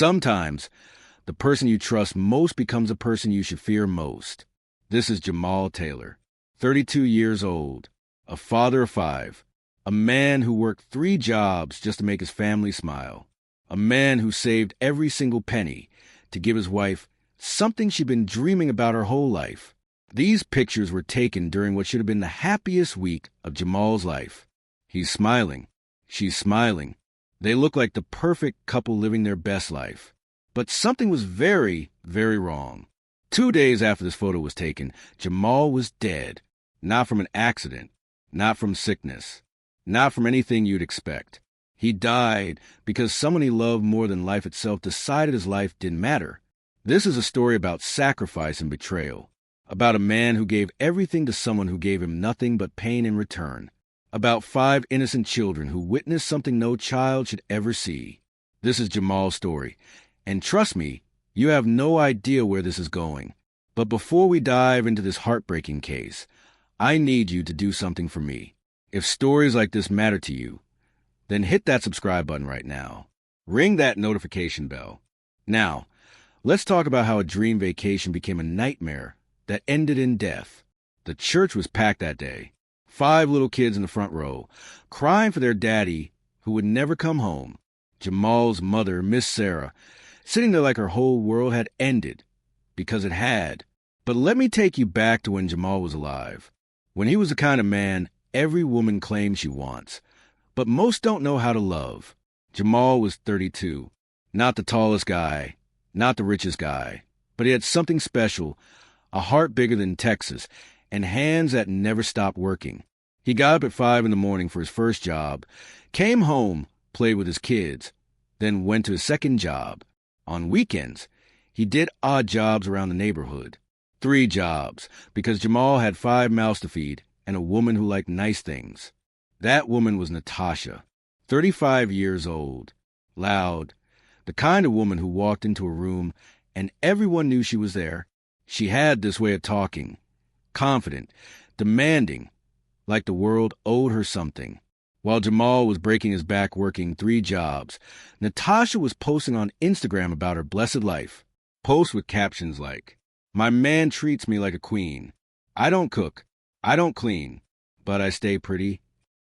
Sometimes, the person you trust most becomes the person you should fear most. This is Jamal Taylor, 32 years old, a father of 5, a man who worked 3 jobs just to make his family smile, a man who saved every single penny to give his wife something she'd been dreaming about her whole life. These pictures were taken during what should have been the happiest week of Jamal's life. He's smiling. She's smiling. They look like the perfect couple living their best life. But something was very, very wrong. 2 days after this photo was taken, Jamal was dead. Not from an accident, not from sickness, not from anything you'd expect. He died because someone he loved more than life itself decided his life didn't matter. This is a story about sacrifice and betrayal, about a man who gave everything to someone who gave him nothing but pain in return, about 5 innocent children who witnessed something no child should ever see. This is Jamal's story, and trust me, you have no idea where this is going. But before we dive into this heartbreaking case, I need you to do something for me. If stories like this matter to you, then hit that subscribe button right now. Ring that notification bell. Now, let's talk about how a dream vacation became a nightmare that ended in death. The church was packed that day. 5 little kids in the front row, crying for their daddy who would never come home. Jamal's mother, Miss Sarah, sitting there like her whole world had ended, because it had. But let me take you back to when Jamal was alive, when he was the kind of man every woman claims she wants, but most don't know how to love. Jamal was 32, not the tallest guy, not the richest guy, but he had something special, a heart bigger than Texas, and hands that never stopped working. He got up at 5 in the morning for his first job, came home, played with his kids, then went to his second job. On weekends, he did odd jobs around the neighborhood. 3 jobs, because Jamal had 5 mouths to feed and a woman who liked nice things. That woman was Natasha, 35 years old, loud, the kind of woman who walked into a room and everyone knew she was there. She had this way of talking, confident, demanding, like the world owed her something. While Jamal was breaking his back working 3 jobs, Natasha was posting on Instagram about her blessed life. Posts with captions like, "My man treats me like a queen. I don't cook. I don't clean. But I stay pretty.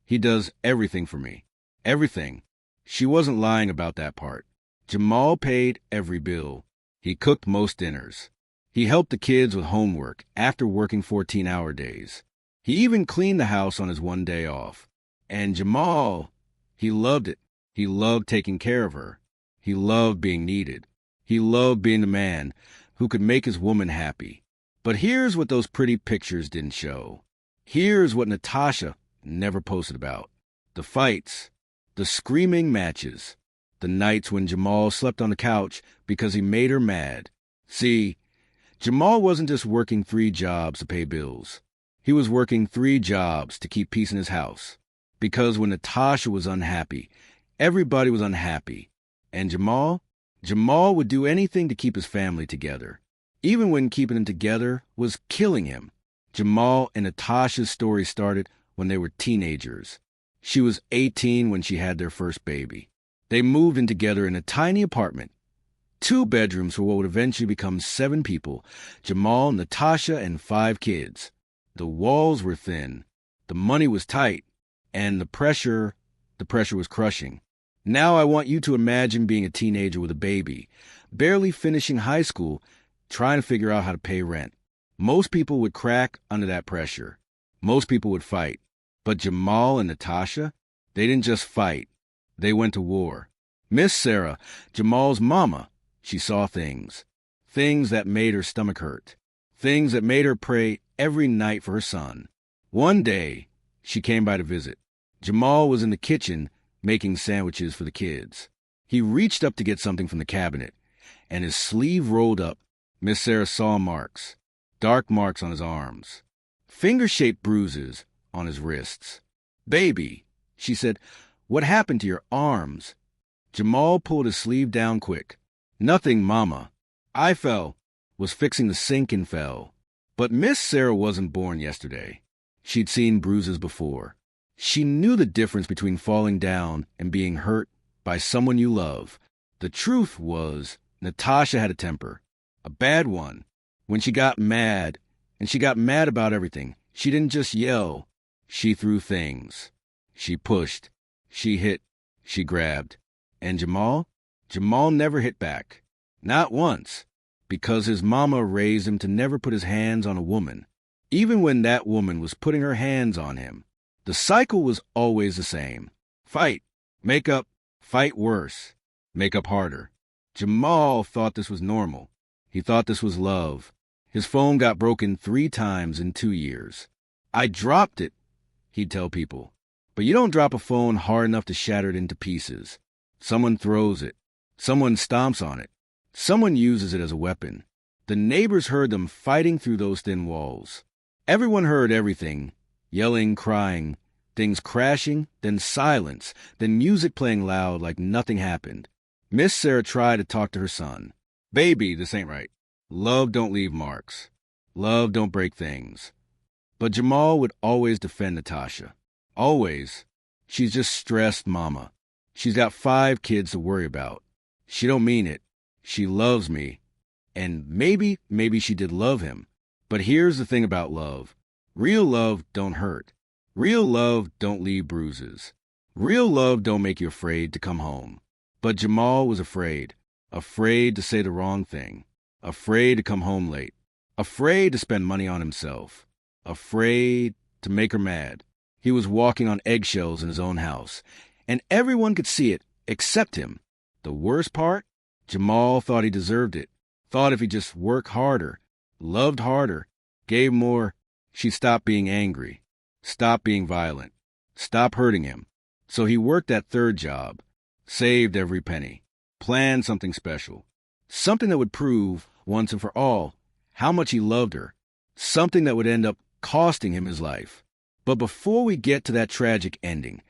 He does everything for me. Everything." She wasn't lying about that part. Jamal paid every bill. He cooked most dinners. He helped the kids with homework after working 14-hour days. He even cleaned the house on his one day off. And Jamal, he loved it. He loved taking care of her. He loved being needed. He loved being the man who could make his woman happy. But here's what those pretty pictures didn't show. Here's what Natasha never posted about. The fights, the screaming matches, the nights when Jamal slept on the couch because he made her mad. See, Jamal wasn't just working 3 jobs to pay bills. He was working 3 jobs to keep peace in his house. Because when Natasha was unhappy, everybody was unhappy. And Jamal would do anything to keep his family together, even when keeping them together was killing him. Jamal and Natasha's story started when they were teenagers. She was 18 when she had their first baby. They moved in together in a tiny apartment, 2 bedrooms for what would eventually become 7 people, Jamal, Natasha, and 5 kids. The walls were thin, the money was tight, and the pressure was crushing. Now I want you to imagine being a teenager with a baby, barely finishing high school, trying to figure out how to pay rent. Most people would crack under that pressure. Most people would fight. But Jamal and Natasha, they didn't just fight. They went to war. Miss Sarah, Jamal's mama, she saw things. Things that made her stomach hurt. Things that made her pray every night for her son. One day, she came by to visit. Jamal was in the kitchen making sandwiches for the kids. He reached up to get something from the cabinet, and his sleeve rolled up. Miss Sarah saw marks, dark marks on his arms, finger-shaped bruises on his wrists. "Baby," she said, "what happened to your arms?" Jamal pulled his sleeve down quick. "Nothing, Mama. I fell, was fixing the sink and fell." But Miss Sarah wasn't born yesterday. She'd seen bruises before. She knew the difference between falling down and being hurt by someone you love. The truth was, Natasha had a temper, a bad one. When she got mad, and she got mad about everything, she didn't just yell. She threw things. She pushed. She hit. She grabbed. And Jamal? Jamal never hit back. Not once. Because his mama raised him to never put his hands on a woman. Even when that woman was putting her hands on him, the cycle was always the same. Fight. Make up. Fight worse. Make up harder. Jamal thought this was normal. He thought this was love. His phone got broken 3 times in 2 years. I dropped it, he'd tell people. But you don't drop a phone hard enough to shatter it into pieces. Someone throws it. Someone stomps on it. Someone uses it as a weapon. The neighbors heard them fighting through those thin walls. Everyone heard everything. Yelling, crying, things crashing, then silence, then music playing loud like nothing happened. Miss Sarah tried to talk to her son. Baby, this ain't right. Love don't leave marks. Love don't break things. But Jamal would always defend Natasha. Always. She's just stressed mama. She's got 5 kids to worry about. She don't mean it. She loves me. And maybe she did love him. But here's the thing about love. Real love don't hurt. Real love don't leave bruises. Real love don't make you afraid to come home. But Jamal was afraid. Afraid to say the wrong thing. Afraid to come home late. Afraid to spend money on himself. Afraid to make her mad. He was walking on eggshells in his own house. And everyone could see it, except him. The worst part? Jamal thought he deserved it. Thought if he just worked harder, loved harder, gave more, she'd stop being angry. Stop being violent. Stop hurting him. So he worked that 3rd job. Saved every penny. Planned something special. Something that would prove, once and for all, how much he loved her. Something that would end up costing him his life. But before we get to that tragic ending,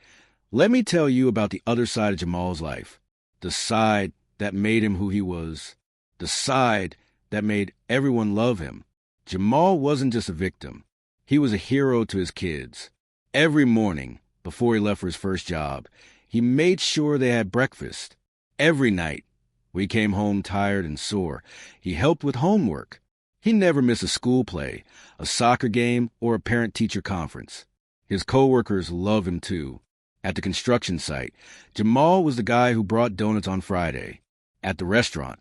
let me tell you about the other side of Jamal's life. The side that made him who he was. The side that made everyone love him. Jamal wasn't just a victim. He was a hero to his kids. Every morning, before he left for his first job, he made sure they had breakfast. Every night, when he came home tired and sore, he helped with homework. He never missed a school play, a soccer game, or a parent-teacher conference. His coworkers loved him too. At the construction site, Jamal was the guy who brought donuts on Friday. At the restaurant,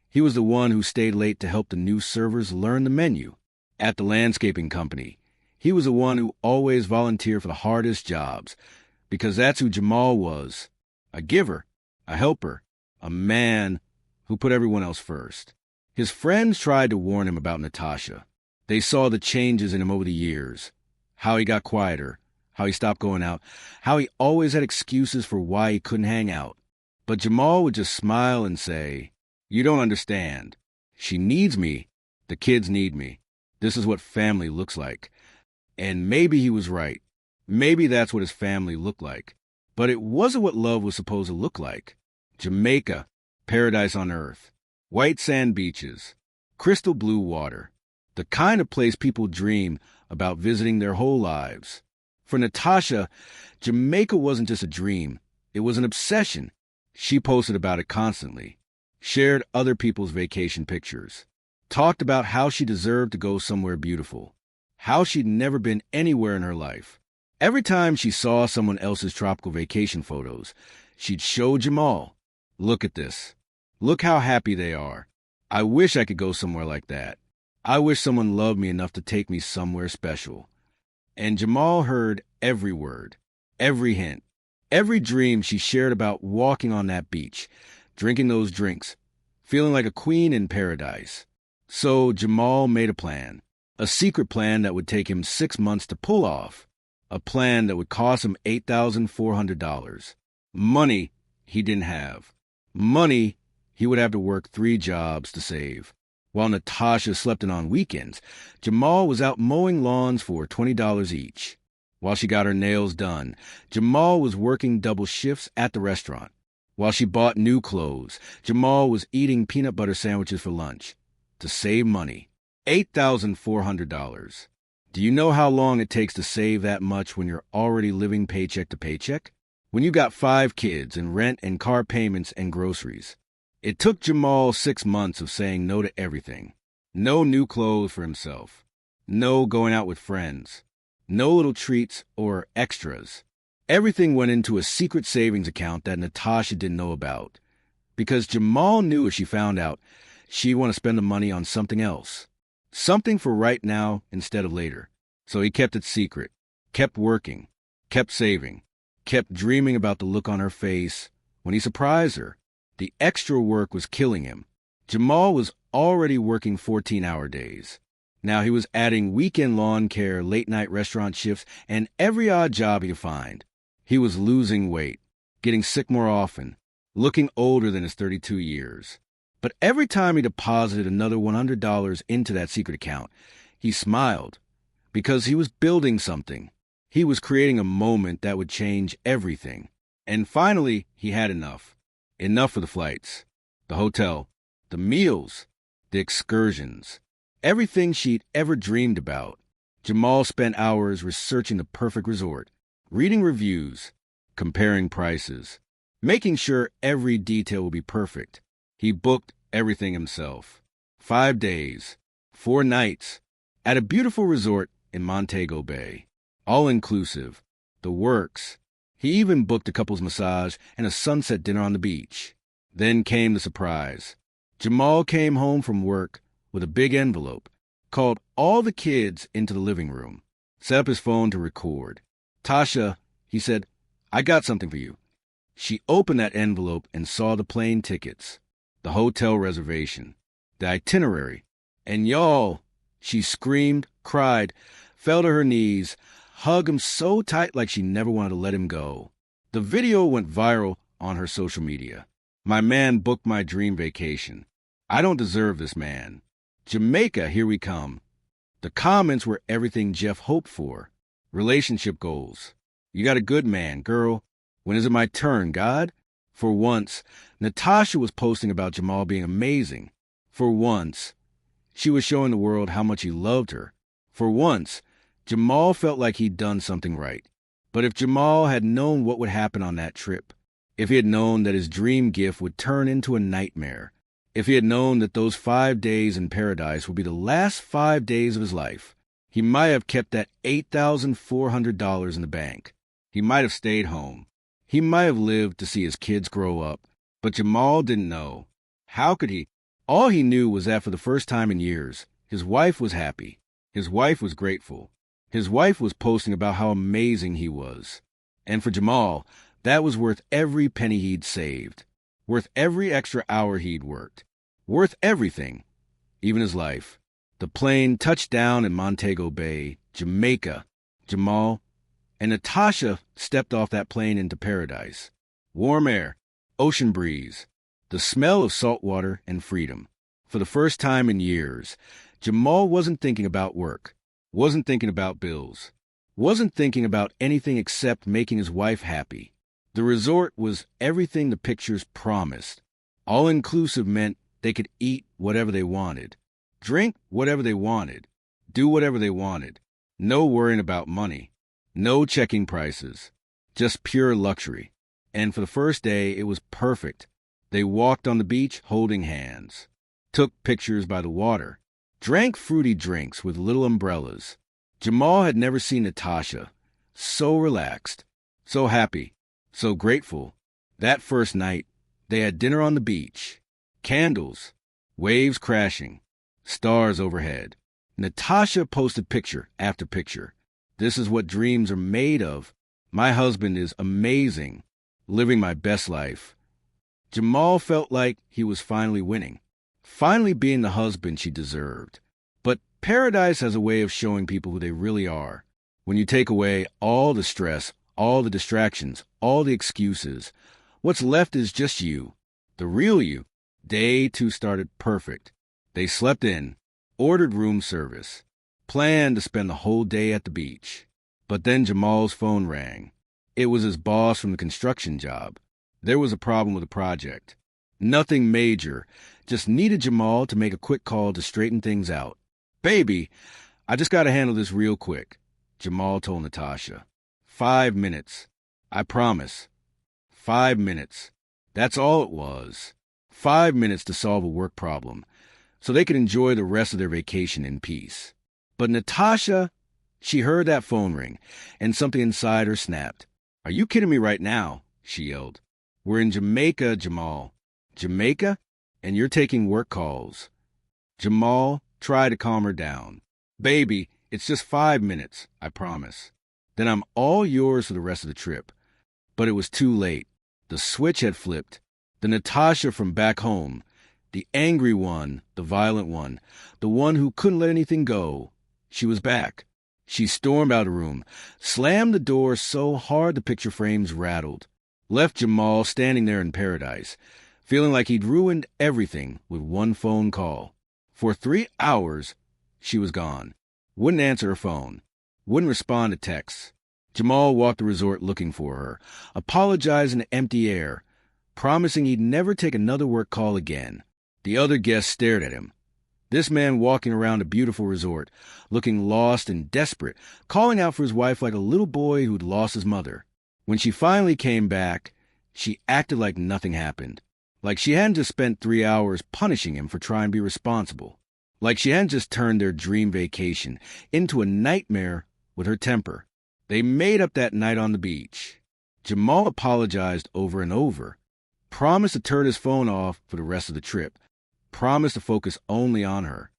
he was the one who stayed late to help the new servers learn the menu. At the landscaping company, he was the one who always volunteered for the hardest jobs, because that's who Jamal was. A giver, a helper, a man who put everyone else first. His friends tried to warn him about Natasha. They saw the changes in him over the years. How he got quieter, how he stopped going out, how he always had excuses for why he couldn't hang out. But Jamal would just smile and say, "You don't understand. She needs me. The kids need me. This is what family looks like." And maybe he was right. Maybe that's what his family looked like. But it wasn't what love was supposed to look like. Jamaica, paradise on earth. White sand beaches, crystal blue water. The kind of place people dream about visiting their whole lives. For Natasha, Jamaica wasn't just a dream. It was an obsession. She posted about it constantly. Shared other people's vacation pictures. Talked about how she deserved to go somewhere beautiful. How she'd never been anywhere in her life. Every time she saw someone else's tropical vacation photos, she'd show Jamal, "Look at this. Look how happy they are. I wish I could go somewhere like that. I wish someone loved me enough to take me somewhere special." And Jamal heard every word, every hint, every dream she shared about walking on that beach, drinking those drinks, feeling like a queen in paradise. So Jamal made a plan. A secret plan that would take him 6 months to pull off. A plan that would cost him $8,400. Money he didn't have. Money he would have to work 3 jobs to save. While Natasha slept in on weekends, Jamal was out mowing lawns for $20 each. While she got her nails done, Jamal was working double shifts at the restaurant. While she bought new clothes, Jamal was eating peanut butter sandwiches for lunch. To save money. $8,400. Do you know how long it takes to save that much when you're already living paycheck to paycheck? When you got 5 kids and rent and car payments and groceries. It took Jamal 6 months of saying no to everything. No new clothes for himself. No going out with friends. No little treats or extras. Everything went into a secret savings account that Natasha didn't know about. Because Jamal knew if she found out, she'd want to spend the money on something else. Something for right now instead of later. So he kept it secret. Kept working. Kept saving. Kept dreaming about the look on her face when he surprised her. The extra work was killing him. Jamal was already working 14-hour days. Now he was adding weekend lawn care, late-night restaurant shifts, and every odd job he could find. He was losing weight, getting sick more often, looking older than his 32 years. But every time he deposited another $100 into that secret account, he smiled because he was building something. He was creating a moment that would change everything. And finally, he had enough. Enough for the flights, the hotel, the meals, the excursions, everything she'd ever dreamed about. Jamal spent hours researching the perfect resort, reading reviews, comparing prices, making sure every detail would be perfect. He booked everything himself. 5 days, 4 nights, at a beautiful resort in Montego Bay. All-inclusive, the works. He even booked a couple's massage and a sunset dinner on the beach. Then came the surprise. Jamal came home from work with a big envelope, called all the kids into the living room, set up his phone to record. "Tasha," he said, "I got something for you." She opened that envelope and saw the plane tickets, the hotel reservation, the itinerary. And y'all, she screamed, cried, fell to her knees, hugged him so tight like she never wanted to let him go. The video went viral on her social media. "My man booked my dream vacation. I don't deserve this man. Jamaica, here we come." The comments were everything Jeff hoped for. Relationship goals. "You got a good man, girl. When is it my turn, God?" For once, Natasha was posting about Jamal being amazing. For once, she was showing the world how much he loved her. For once, Jamal felt like he'd done something right. But if Jamal had known what would happen on that trip, if he had known that his dream gift would turn into a nightmare, if he had known that those 5 days in paradise would be the last 5 days of his life, he might have kept that $8,400 in the bank. He might have stayed home. He might have lived to see his kids grow up. But Jamal didn't know. How could he? All he knew was that for the first time in years, his wife was happy. His wife was grateful. His wife was posting about how amazing he was. And for Jamal, that was worth every penny he'd saved, worth every extra hour he'd worked, worth everything, even his life. The plane touched down in Montego Bay, Jamaica. Jamal and Natasha stepped off that plane into paradise. Warm air, ocean breeze, the smell of salt water and freedom. For the first time in years, Jamal wasn't thinking about work, wasn't thinking about bills, wasn't thinking about anything except making his wife happy. The resort was everything the pictures promised. All-inclusive meant they could eat whatever they wanted, drink whatever they wanted, do whatever they wanted. No worrying about money, no checking prices, just pure luxury. And for the first day, it was perfect. They walked on the beach holding hands, took pictures by the water, drank fruity drinks with little umbrellas. Jamal had never seen Natasha so relaxed, so happy, so grateful. That first night, they had dinner on the beach. Candles, waves crashing, stars overhead. Natasha posted picture after picture. "This is what dreams are made of. My husband is amazing, living my best life." Jamal felt like he was finally winning, finally being the husband she deserved. But paradise has a way of showing people who they really are. When you take away all the stress, all the distractions, all the excuses, what's left is just you, the real you. Day 2 started perfect. They slept in, ordered room service, planned to spend the whole day at the beach. But then Jamal's phone rang. It was his boss from the construction job. There was a problem with the project. Nothing major, just needed Jamal to make a quick call to straighten things out. "Baby, I just got to handle this real quick," Jamal told Natasha. 5 minutes. I promise. 5 minutes. That's all it was. 5 minutes to solve a work problem, so they could enjoy the rest of their vacation in peace. But Natasha, she heard that phone ring, and something inside her snapped. "Are you kidding me right now?" she yelled. "We're in Jamaica, Jamal." "Jamaica? And you're taking work calls." Jamal tried to calm her down. "Baby, it's just 5 minutes, I promise. Then I'm all yours for the rest of the trip." But it was too late. The switch had flipped. The Natasha from back home, the angry one, the violent one, the one who couldn't let anything go, she was back. She stormed out of the room, slammed the door so hard the picture frames rattled, left Jamal standing there in paradise, feeling like he'd ruined everything with one phone call. For 3 hours, she was gone. Wouldn't answer her phone. Wouldn't respond to texts. Jamal walked the resort looking for her, apologizing to empty air, promising he'd never take another work call again. The other guests stared at him. This man walking around a beautiful resort, looking lost and desperate, calling out for his wife like a little boy who'd lost his mother. When she finally came back, she acted like nothing happened. Like she hadn't just spent 3 hours punishing him for trying to be responsible. Like she hadn't just turned their dream vacation into a nightmare with her temper. They made up that night on the beach. Jamal apologized over and over, promised to turn his phone off for the rest of the trip, promised to focus only on her.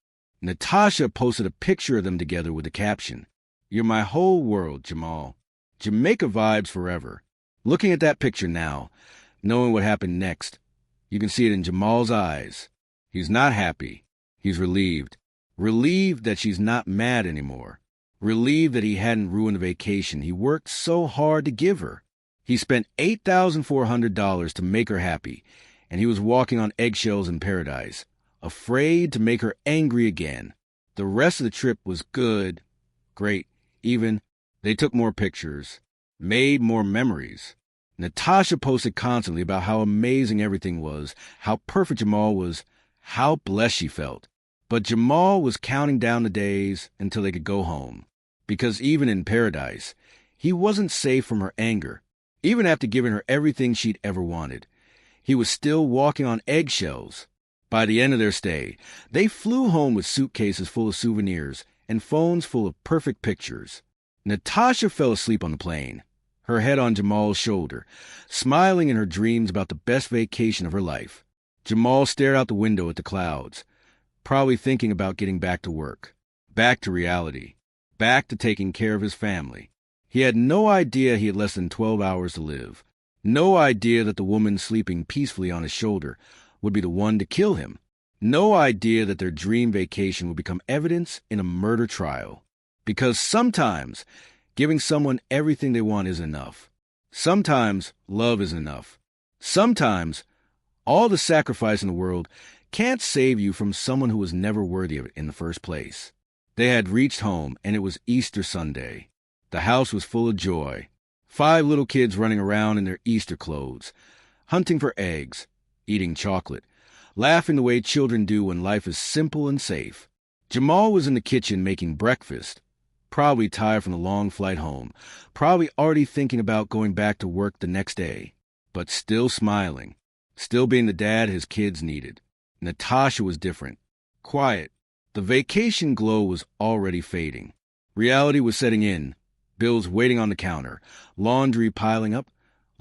Natasha posted a picture of them together with the caption, "You're my whole world, Jamal. Jamaica vibes forever." Looking at that picture now, knowing what happened next, you can see it in Jamal's eyes. He's not happy. He's relieved. Relieved that she's not mad anymore. Relieved that he hadn't ruined the vacation he worked so hard to give her. He spent $8,400 to make her happy, and he was walking on eggshells in paradise, afraid to make her angry again. The rest of the trip was good, great, even. They took more pictures, made more memories. Natasha posted constantly about how amazing everything was, how perfect Jamal was, how blessed she felt. But Jamal was counting down the days until they could go home, because even in paradise, he wasn't safe from her anger. Even after giving her everything she'd ever wanted, he was still walking on eggshells. By the end of their stay, they flew home with suitcases full of souvenirs and phones full of perfect pictures. Natasha fell asleep on the plane, her head on Jamal's shoulder, smiling in her dreams about the best vacation of her life. Jamal stared out the window at the clouds, probably thinking about getting back to work, back to reality, back to taking care of his family. He had no idea he had less than 12 hours to live. No idea that the woman sleeping peacefully on his shoulder would be the one to kill him. No idea that their dream vacation would become evidence in a murder trial. Because sometimes giving someone everything they want isn't enough. Sometimes love isn't enough. Sometimes all the sacrifice in the world can't save you from someone who was never worthy of it in the first place. They had reached home, and it was Easter Sunday. The house was full of joy. 5 little kids running around in their Easter clothes, hunting for eggs, eating chocolate, laughing the way children do when life is simple and safe. Jamal was in the kitchen making breakfast, probably tired from the long flight home, probably already thinking about going back to work the next day, but still smiling, still being the dad his kids needed. Natasha was different, quiet. The vacation glow was already fading. Reality was setting in. Bills waiting on the counter, laundry piling up,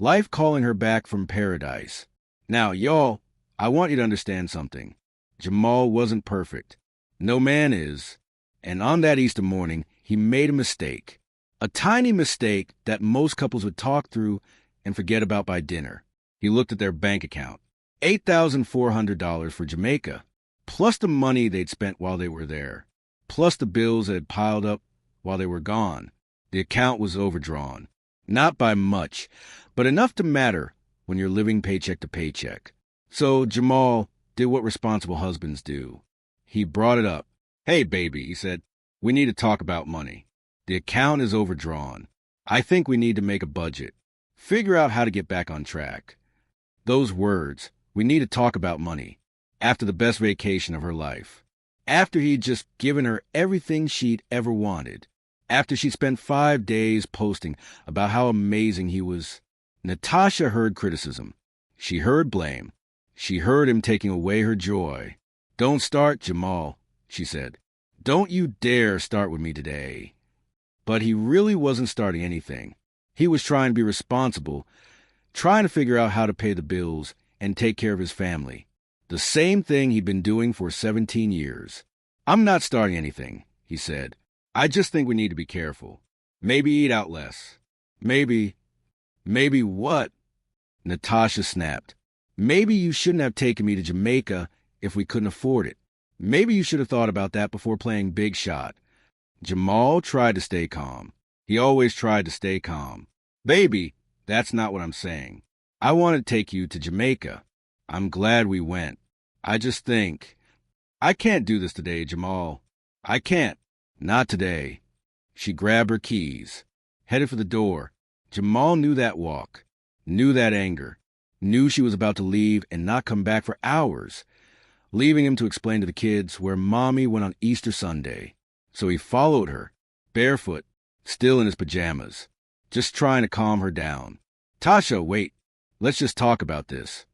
life calling her back from paradise. Now, y'all, I want you to understand something. Jamal wasn't perfect. No man is. And on that Easter morning, he made a mistake. A tiny mistake that most couples would talk through and forget about by dinner. He looked at their bank account. $8,400 for Jamaica, plus the money they'd spent while they were there, plus the bills that had piled up while they were gone. The account was overdrawn. Not by much, but enough to matter when you're living paycheck to paycheck. So Jamal did what responsible husbands do. He brought it up. "Hey, baby," he said, "we need to talk about money. The account is overdrawn. I think we need to make a budget. Figure out how to get back on track." Those words, "we need to talk about money," after the best vacation of her life. After he'd just given her everything she'd ever wanted. After she spent 5 days posting about how amazing he was. Natasha heard criticism. She heard blame. She heard him taking away her joy. "Don't start, Jamal," she said. "Don't you dare start with me today." But he really wasn't starting anything. He was trying to be responsible, trying to figure out how to pay the bills and take care of his family. The same thing he'd been doing for 17 years. "I'm not starting anything," he said. "I just think we need to be careful. Maybe eat out less. Maybe what?" Natasha snapped. "Maybe you shouldn't have taken me to Jamaica if we couldn't afford it. Maybe you should have thought about that before playing big shot." Jamal tried to stay calm. He always tried to stay calm. "Baby, that's not what I'm saying. I want to take you to Jamaica. I'm glad we went. I just think, I can't do this today, Jamal. I can't. Not today." She grabbed her keys, headed for the door. Jamal knew that walk, knew that anger, knew she was about to leave and not come back for hours, leaving him to explain to the kids where Mommy went on Easter Sunday. So he followed her, barefoot, still in his pajamas, just trying to calm her down. "Tasha, wait. Let's just talk about this."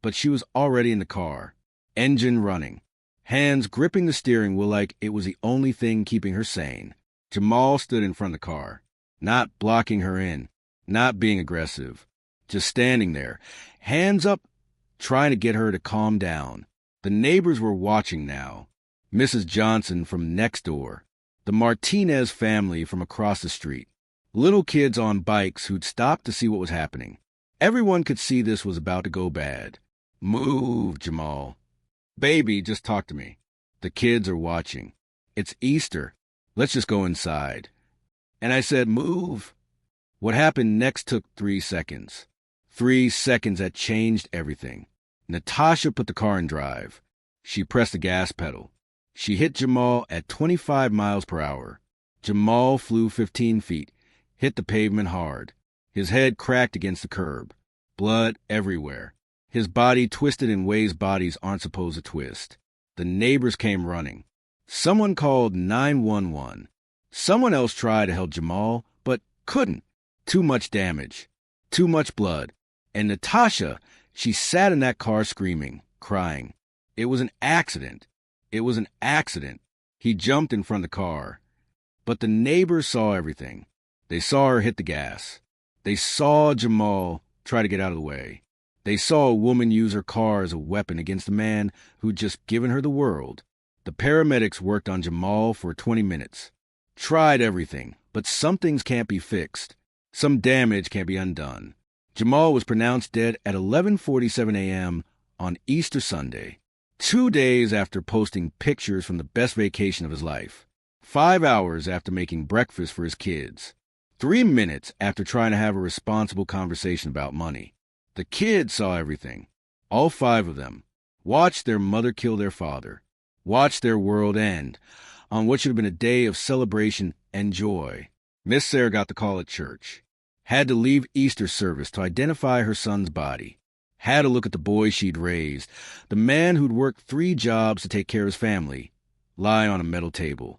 But she was already in the car, engine running, hands gripping the steering wheel like it was the only thing keeping her sane. Jamal stood in front of the car, not blocking her in, not being aggressive, just standing there, hands up, trying to get her to calm down. The neighbors were watching now. Mrs. Johnson from next door, the Martinez family from across the street, little kids on bikes who'd stopped to see what was happening. Everyone could see this was about to go bad. "Move, Jamal. Baby, just talk to me. The kids are watching. It's Easter. Let's just go inside." And I said, "Move." What happened next took 3 seconds. 3 seconds that changed everything. Natasha put the car in drive. She pressed the gas pedal. She hit Jamal at 25 miles per hour. Jamal flew 15 feet, hit the pavement hard. His head cracked against the curb. Blood everywhere. His body twisted in ways bodies aren't supposed to twist. The neighbors came running. Someone called 911. Someone else tried to help Jamal, but couldn't. Too much damage. Too much blood. And Natasha, she sat in that car screaming, crying. It was an accident. It was an accident. He jumped in front of the car. But the neighbors saw everything. They saw her hit the gas. They saw Jamal try to get out of the way. They saw a woman use her car as a weapon against a man who'd just given her the world. The paramedics worked on Jamal for 20 minutes. Tried everything, but some things can't be fixed. Some damage can't be undone. Jamal was pronounced dead at 11:47 a.m. on Easter Sunday, 2 days after posting pictures from the best vacation of his life, 5 hours after making breakfast for his kids, 3 minutes after trying to have a responsible conversation about money. The kids saw everything, all 5 of them, watched their mother kill their father, watched their world end on what should have been a day of celebration and joy. Miss Sarah got the call at church, had to leave Easter service to identify her son's body, had to look at the boy she'd raised, the man who'd worked 3 jobs to take care of his family, lie on a metal table,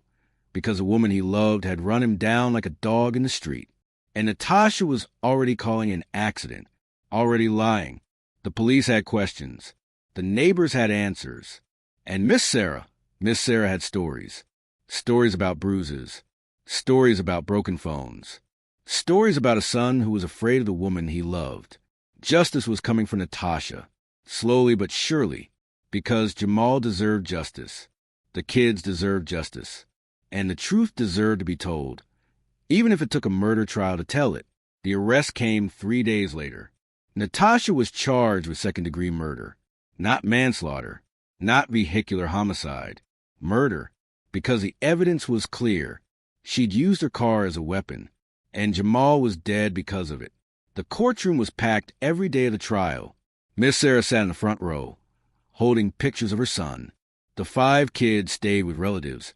because a woman he loved had run him down like a dog in the street. And Natasha was already calling an accident, already lying. The police had questions. The neighbors had answers. And Miss Sarah had stories. Stories about bruises. Stories about broken phones. Stories about a son who was afraid of the woman he loved. Justice was coming for Natasha, slowly but surely, because Jamal deserved justice. The kids deserved justice. And the truth deserved to be told, even if it took a murder trial to tell it. The arrest came 3 days later. Natasha was charged with second-degree murder, not manslaughter, not vehicular homicide, murder, because the evidence was clear. She'd used her car as a weapon, and Jamal was dead because of it. The courtroom was packed every day of the trial. Miss Sarah sat in the front row, holding pictures of her son. The 5 kids stayed with relatives,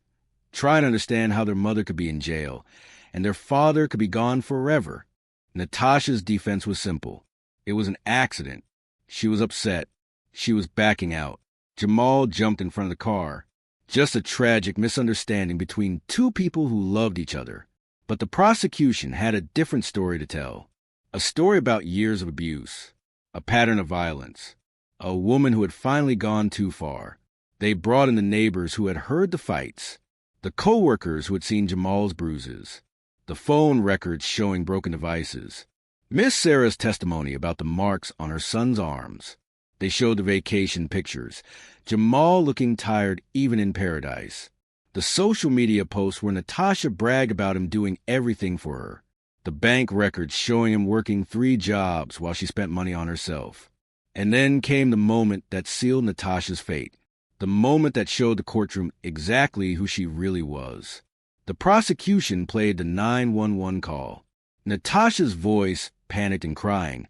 trying to understand how their mother could be in jail, and their father could be gone forever. Natasha's defense was simple. It was an accident. She was upset. She was backing out. Jamal jumped in front of the car. Just a tragic misunderstanding between 2 people who loved each other. But the prosecution had a different story to tell. A story about years of abuse, a pattern of violence, a woman who had finally gone too far. They brought in the neighbors who had heard the fights, the co-workers who had seen Jamal's bruises, the phone records showing broken devices, Miss Sarah's testimony about the marks on her son's arms. They showed the vacation pictures, Jamal looking tired even in paradise. The social media posts where Natasha bragged about him doing everything for her. The bank records showing him working 3 jobs while she spent money on herself. And then came the moment that sealed Natasha's fate. The moment that showed the courtroom exactly who she really was. The prosecution played the 911 call. Natasha's voice, panicked and crying,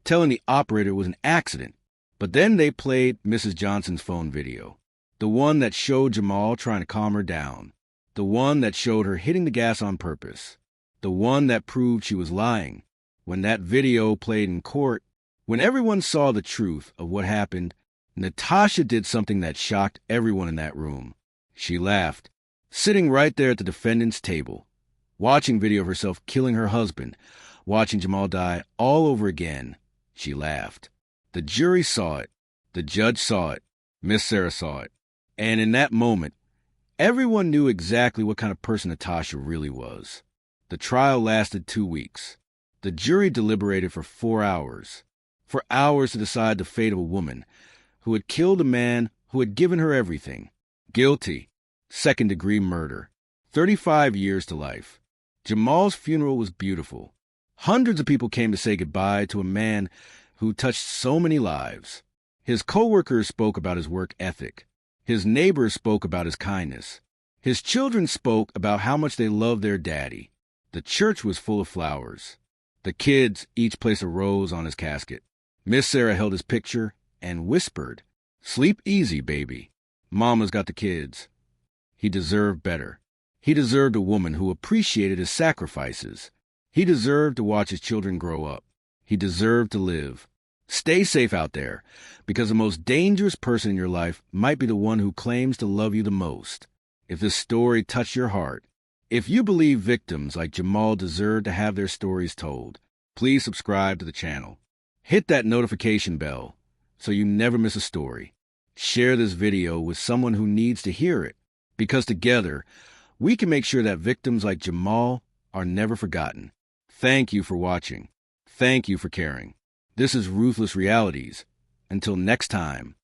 telling the operator it was an accident. But then they played Mrs. Johnson's phone video. The one that showed Jamal trying to calm her down. The one that showed her hitting the gas on purpose. The one that proved she was lying. When that video played in court, when everyone saw the truth of what happened, Natasha did something that shocked everyone in that room. She laughed, sitting right there at the defendant's table, watching video of herself killing her husband, watching Jamal die all over again. She laughed. The jury saw it. The judge saw it. Miss Sarah saw it. And in that moment, everyone knew exactly what kind of person Natasha really was. The trial lasted 2 weeks. The jury deliberated for 4 hours. For hours to decide the fate of a woman who had killed a man who had given her everything. Guilty. Second-degree murder. 35 years to life. Jamal's funeral was beautiful. Hundreds of people came to say goodbye to a man who touched so many lives. His co-workers spoke about his work ethic. His neighbors spoke about his kindness. His children spoke about how much they loved their daddy. The church was full of flowers. The kids each placed a rose on his casket. Miss Sarah held his picture and whispered, "Sleep easy, baby. Mama's got the kids." He deserved better. He deserved a woman who appreciated his sacrifices. He deserved to watch his children grow up. He deserved to live. Stay safe out there, because the most dangerous person in your life might be the one who claims to love you the most. If this story touched your heart, if you believe victims like Jamal deserve to have their stories told, please subscribe to the channel. Hit that notification bell so you never miss a story. Share this video with someone who needs to hear it, because together we can make sure that victims like Jamal are never forgotten. Thank you for watching. Thank you for caring. This is Ruthless Realities. Until next time.